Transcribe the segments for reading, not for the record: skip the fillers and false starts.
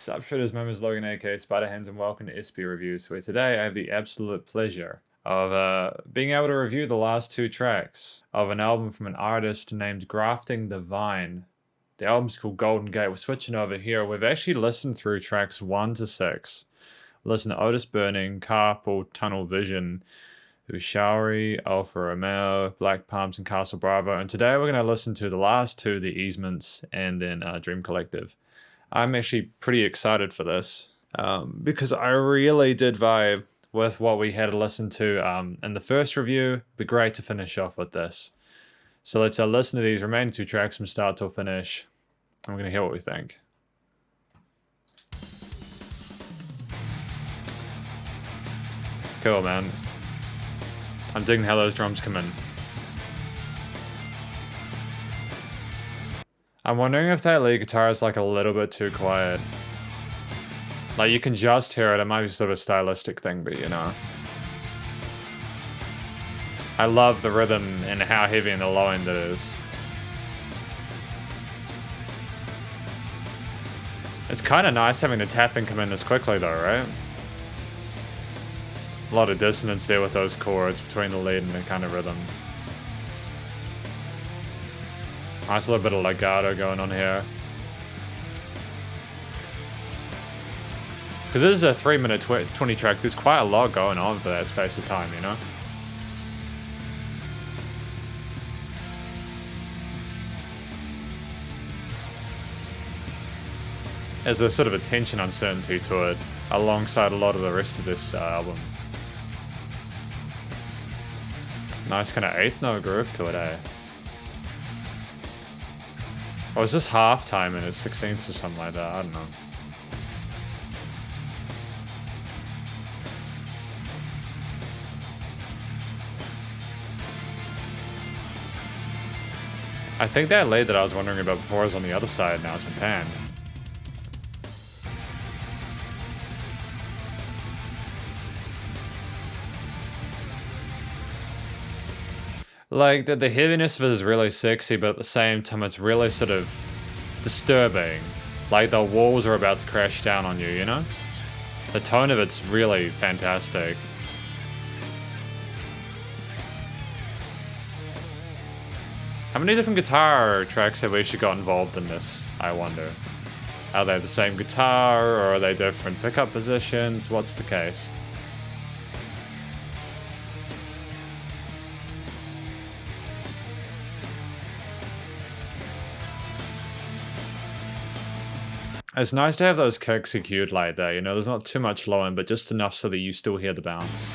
Sup shooters, my name is Logan aka Spiderhands and welcome to SP Reviews, where today I have the absolute pleasure of being able to review the last two tracks of an album from an artist named Grafting the Vine. The album's called Golden Gate. We're switching over here. We've actually listened through tracks 1 to 6. Listen to Otis Burning, Carpool, Tunnel Vision, Ushauri, Alfa Romeo, Black Palms, and Castle Bravo. And today we're going to listen to the last two, The Easements, and then Dream Collective. I'm actually pretty excited for this because I really did vibe with what we had to listen to in the first review. It'd be great to finish off with this. So let's listen to these remaining two tracks from start till finish. I'm going to hear what we think. Cool, man. I'm digging how those drums come in. I'm wondering if that lead guitar is like a little bit too quiet. Like you can just hear it. It might be sort of a stylistic thing, but you know. I love the rhythm and how heavy in the low end it is. It's kind of nice having the tapping come in this quickly though, right? A lot of dissonance there with those chords between the lead and the kind of rhythm. Nice little bit of legato going on here. Because this is a 3-minute 20 track, there's quite a lot going on for that space of time, you know? There's a sort of a tension uncertainty to it, alongside a lot of the rest of this album. Nice kind of 8th note groove to it, eh? Or is this half time and it's 16ths or something like that? I don't know. I think that lead that I was wondering about before is on the other side now. It's been panned. Like, the heaviness of it is really sexy, but at the same time it's really sort of disturbing. Like the walls are about to crash down on you, you know? The tone of it's really fantastic. How many different guitar tracks have we actually got involved in this, I wonder? Are they the same guitar, or are they different pickup positions? What's the case? It's nice to have those kicks secured like that, you know, there's not too much low end, but just enough so that you still hear the bounce.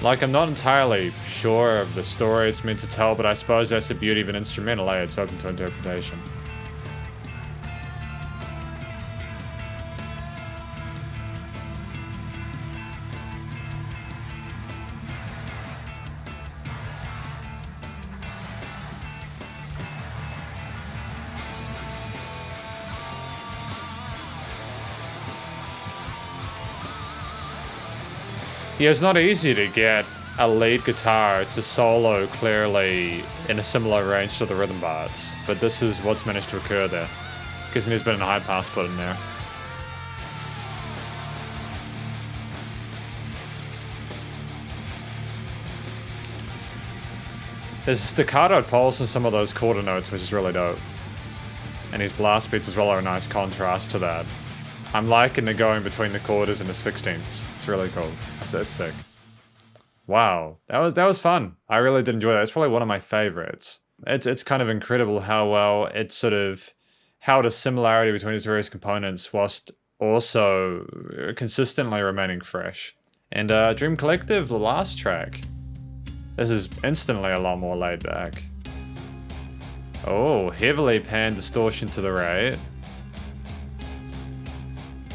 Like, I'm not entirely sure of the story it's meant to tell, but I suppose that's the beauty of an instrumental, eh? It's open to interpretation. Yeah, it's not easy to get a lead guitar to solo clearly in a similar range to the rhythm parts, but this is what's managed to occur there. Because there's been a high pass put in there. There's staccato pulse in some of those quarter notes, which is really dope. And his blast beats as well are a nice contrast to that. I'm liking the going between the quarters and the 16ths. It's really cool. That's sick. Wow, that was fun. I really did enjoy that. It's probably one of my favorites. It's kind of incredible how well it sort of held a similarity between its various components whilst also consistently remaining fresh. And Dream Collective, the last track. This is instantly a lot more laid back. Oh, heavily panned distortion to the right.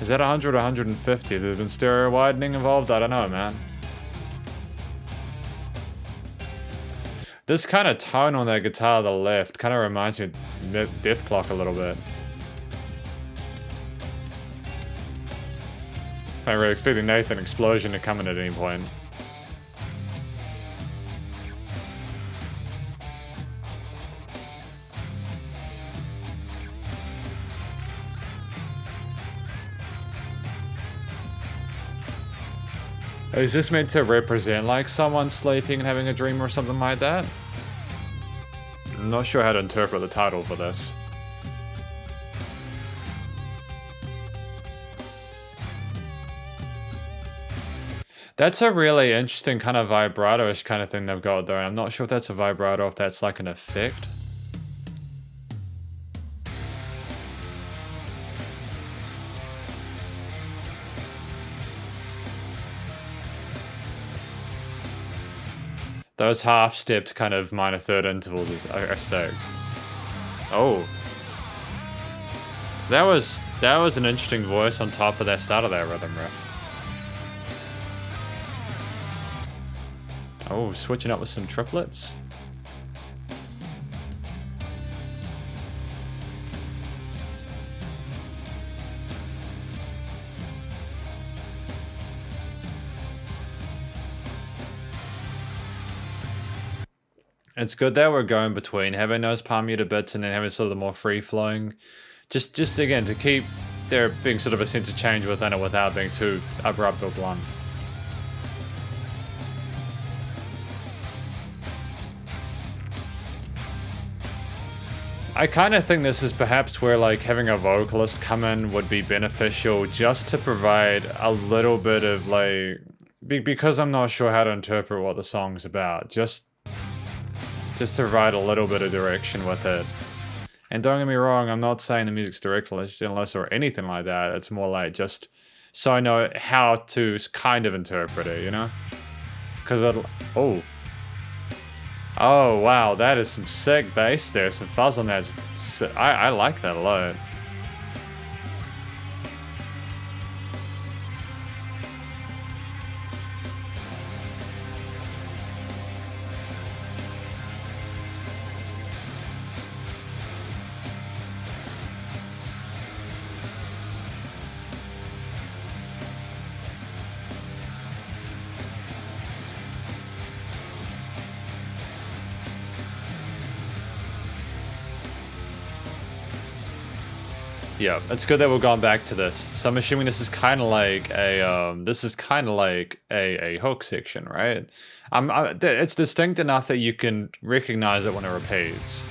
Is that 100 or 150? There's been stereo widening involved? I don't know, man. This kind of tone on that guitar on the left kind of reminds me of Dethklok a little bit. I'm really expecting Nathan Explosion to come in at any point. Is this meant to represent like someone sleeping and having a dream or something like that? I'm not sure how to interpret the title for this. That's a really interesting kind of vibrato-ish kind of thing they've got there. I'm not sure if that's a vibrato or if that's like an effect. Those half-stepped kind of minor third intervals are sick. Oh. That was an interesting voice on top of that start of that rhythm riff. Oh, switching up with some triplets. It's good that we're going between having those palm muted bits and then having sort of the more free-flowing. Just again, to keep there being sort of a sense of change within it without being too abrupt or blunt. I kind of think this is perhaps where like having a vocalist come in would be beneficial just to provide a little bit of like, because I'm not sure how to interpret what the song's about, just to provide a little bit of direction with it. And don't get me wrong, I'm not saying the music's directionless or anything like that. It's more like just so I know how to kind of interpret it, you know? Because oh. Oh, wow, that is some sick bass there. Some fuzz on that. I like that a lot. Yeah, it's good that we've gone back to this. So I'm assuming this is kind of like a hook section, right? It's distinct enough that you can recognize it when it repeats.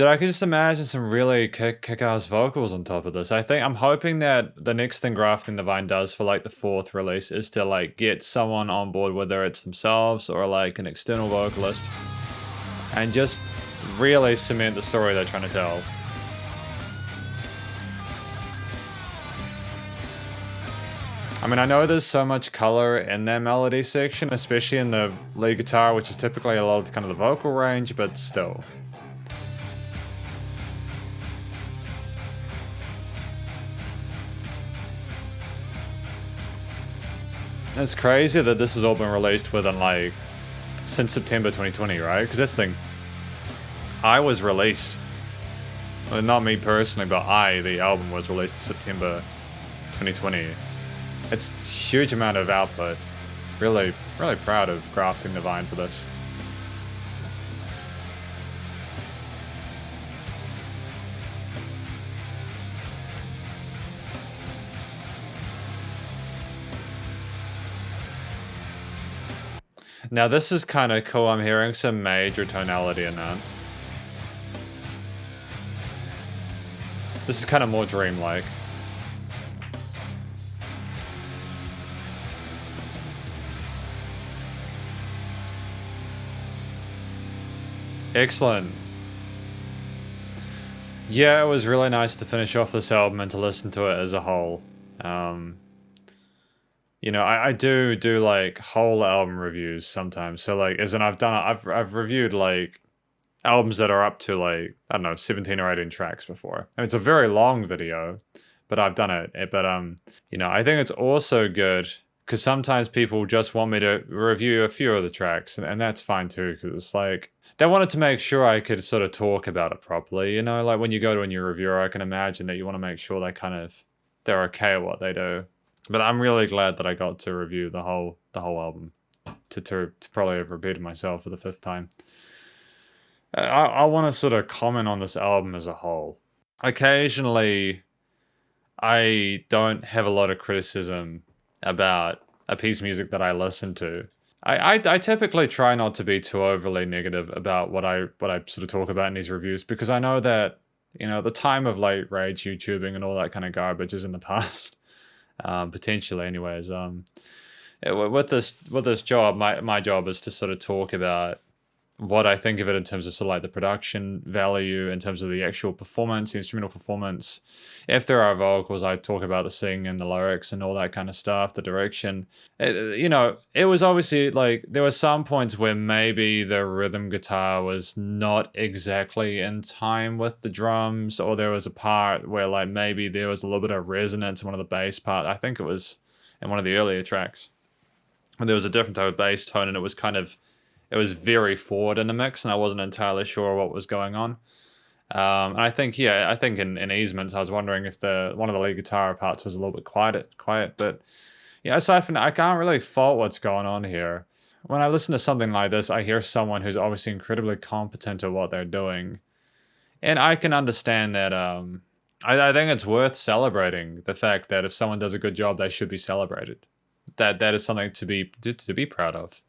I could just imagine some really kick-ass vocals on top of this. I'm hoping that the next thing Grafting the Vine does for like the 4th release is to like get someone on board, whether it's themselves or like an external vocalist, and just really cement the story they're trying to tell. I mean, I know there's so much color in that melody section, especially in the lead guitar, which is typically a lot of kind of the vocal range, but still. It's crazy that this has all been released within like, since September 2020, right? Because that's the thing. I was released. Well, not me personally, but the album was released in September 2020. It's a huge amount of output. Really, really proud of Grafting the Vine for this. Now this is kind of cool. I'm hearing some major tonality in that. This is kind of more dreamlike. Excellent. Yeah, it was really nice to finish off this album and to listen to it as a whole. You know, I do like whole album reviews sometimes. So like, I've reviewed like albums that are up to like, I don't know, 17 or 18 tracks before. I mean, it's a very long video, but I've done it. But you know, I think it's also good because sometimes people just want me to review a few of the tracks, and that's fine too, because it's like, they wanted to make sure I could sort of talk about it properly, you know? Like when you go to a new reviewer, I can imagine that you want to make sure they're okay at what they do. But I'm really glad that I got to review the whole album, to probably have repeated myself for the 5th time. I want to sort of comment on this album as a whole. Occasionally, I don't have a lot of criticism about a piece of music that I listen to. I typically try not to be too overly negative about what I sort of talk about in these reviews, because I know that, the time of late rage YouTubing and all that kind of garbage is in the past. Potentially anyways. With this job, my job is to sort of talk about what I think of it in terms of sort of like the production value, in terms of the actual performance, the instrumental performance. If there are vocals, I talk about the singing and the lyrics and all that kind of stuff, the direction. It was obviously like there were some points where maybe the rhythm guitar was not exactly in time with the drums, or there was a part where like maybe there was a little bit of resonance in one of the bass part. I think it was in one of the earlier tracks. And there was a different type of bass tone, and it was very forward in the mix, and I wasn't entirely sure what was going on. And I think in Easements, I was wondering if one of the lead guitar parts was a little bit quiet. But yeah, aside from that, I can't really fault what's going on here. When I listen to something like this, I hear someone who's obviously incredibly competent at what they're doing, and I can understand that. I think it's worth celebrating the fact that if someone does a good job, they should be celebrated. That is something to be proud of,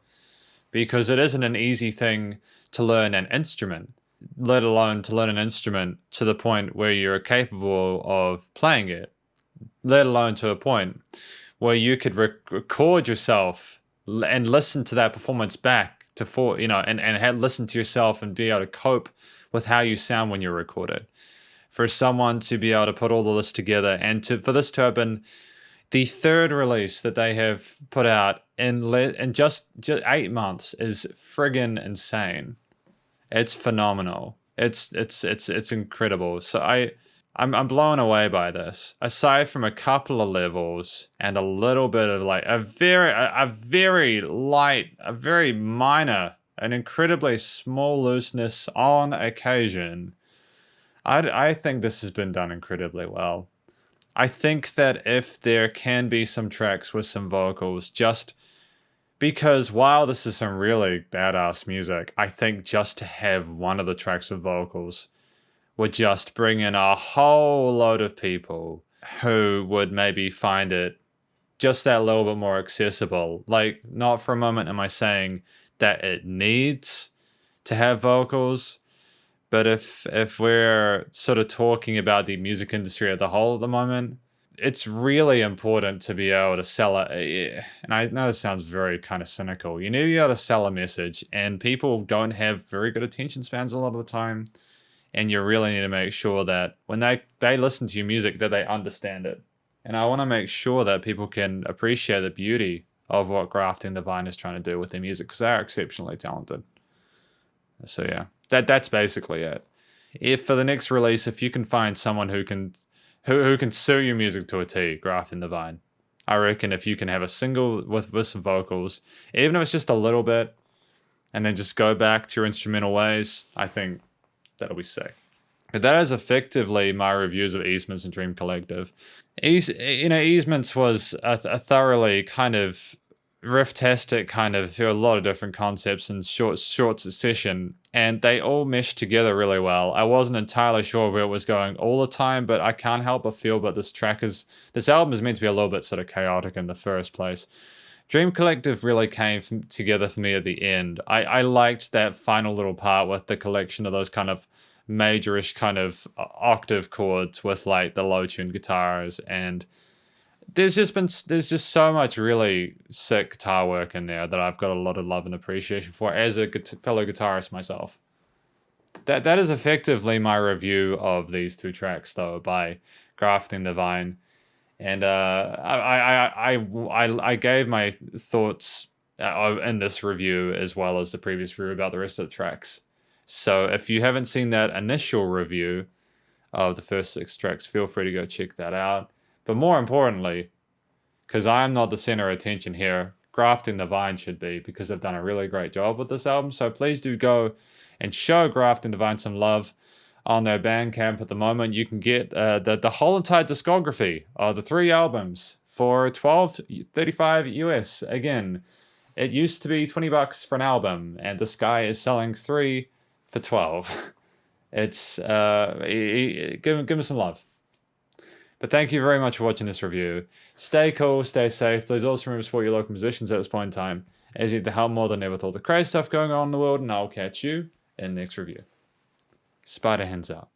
because it isn't an easy thing to learn an instrument, let alone to learn an instrument to the point where you're capable of playing it, let alone to a point where you could record yourself and listen to that performance back and listen to yourself and be able to cope with how you sound when you're recorded. For someone to be able to put all of this together, and for this to have been the third release that they have put out in just 8 months is friggin' insane. It's phenomenal. It's incredible. So I'm blown away by this. Aside from a couple of levels and a little bit of like a very light, a very minor, an incredibly small looseness on occasion, I think this has been done incredibly well. I think that if there can be some tracks with some vocals, just because while this is some really badass music, I think just to have one of the tracks with vocals would just bring in a whole load of people who would maybe find it just that little bit more accessible. Like, not for a moment am I saying that it needs to have vocals, but if we're sort of talking about the music industry as a whole at the moment, it's really important to be able to sell it. And I know this sounds very kind of cynical. You need to be able to sell a message, and people don't have very good attention spans a lot of the time. And you really need to make sure that when they listen to your music, that they understand it. And I want to make sure that people can appreciate the beauty of what Grafting the Vine is trying to do with their music, because they are exceptionally talented. So yeah, that's basically it. If for the next release, if you can find someone who can sue your music to a T, Grafting the Vine. I reckon if you can have a single with some vocals, even if it's just a little bit, and then just go back to your instrumental ways, I think that'll be sick. But that is effectively my reviews of Easements and Dream Collective. Easements was a thoroughly kind of riff-tastic kind of, there are a lot of different concepts in short succession, and they all meshed together really well. I wasn't entirely sure where it was going all the time, but I can't help but feel that this album is meant to be a little bit sort of chaotic in the first place. Dream Collective really came together for me at the end. I liked that final little part with the collection of those kind of majorish kind of octave chords with like the low-tuned guitars, and there's just so much really sick guitar work in there that I've got a lot of love and appreciation for as a fellow guitarist myself. That is effectively my review of these two tracks, though, by Grafting the Vine. And I gave my thoughts in this review as well as the previous review about the rest of the tracks. So if you haven't seen that initial review of the first 6 tracks, feel free to go check that out. But more importantly, because I'm not the center of attention here, Grafting the Vine should be, because they've done a really great job with this album. So please do go and show Grafting the Vine some love on their Bandcamp at the moment. You can get the whole entire discography of the 3 albums for $12.35 US. Again, it used to be $20 for an album, and this guy is selling 3 for $12. It's give him some love. But thank you very much for watching this review. Stay cool, stay safe. Please also remember to support your local musicians at this point in time, as you need the help more than ever with all the crazy stuff going on in the world, and I'll catch you in the next review. Spider hands out.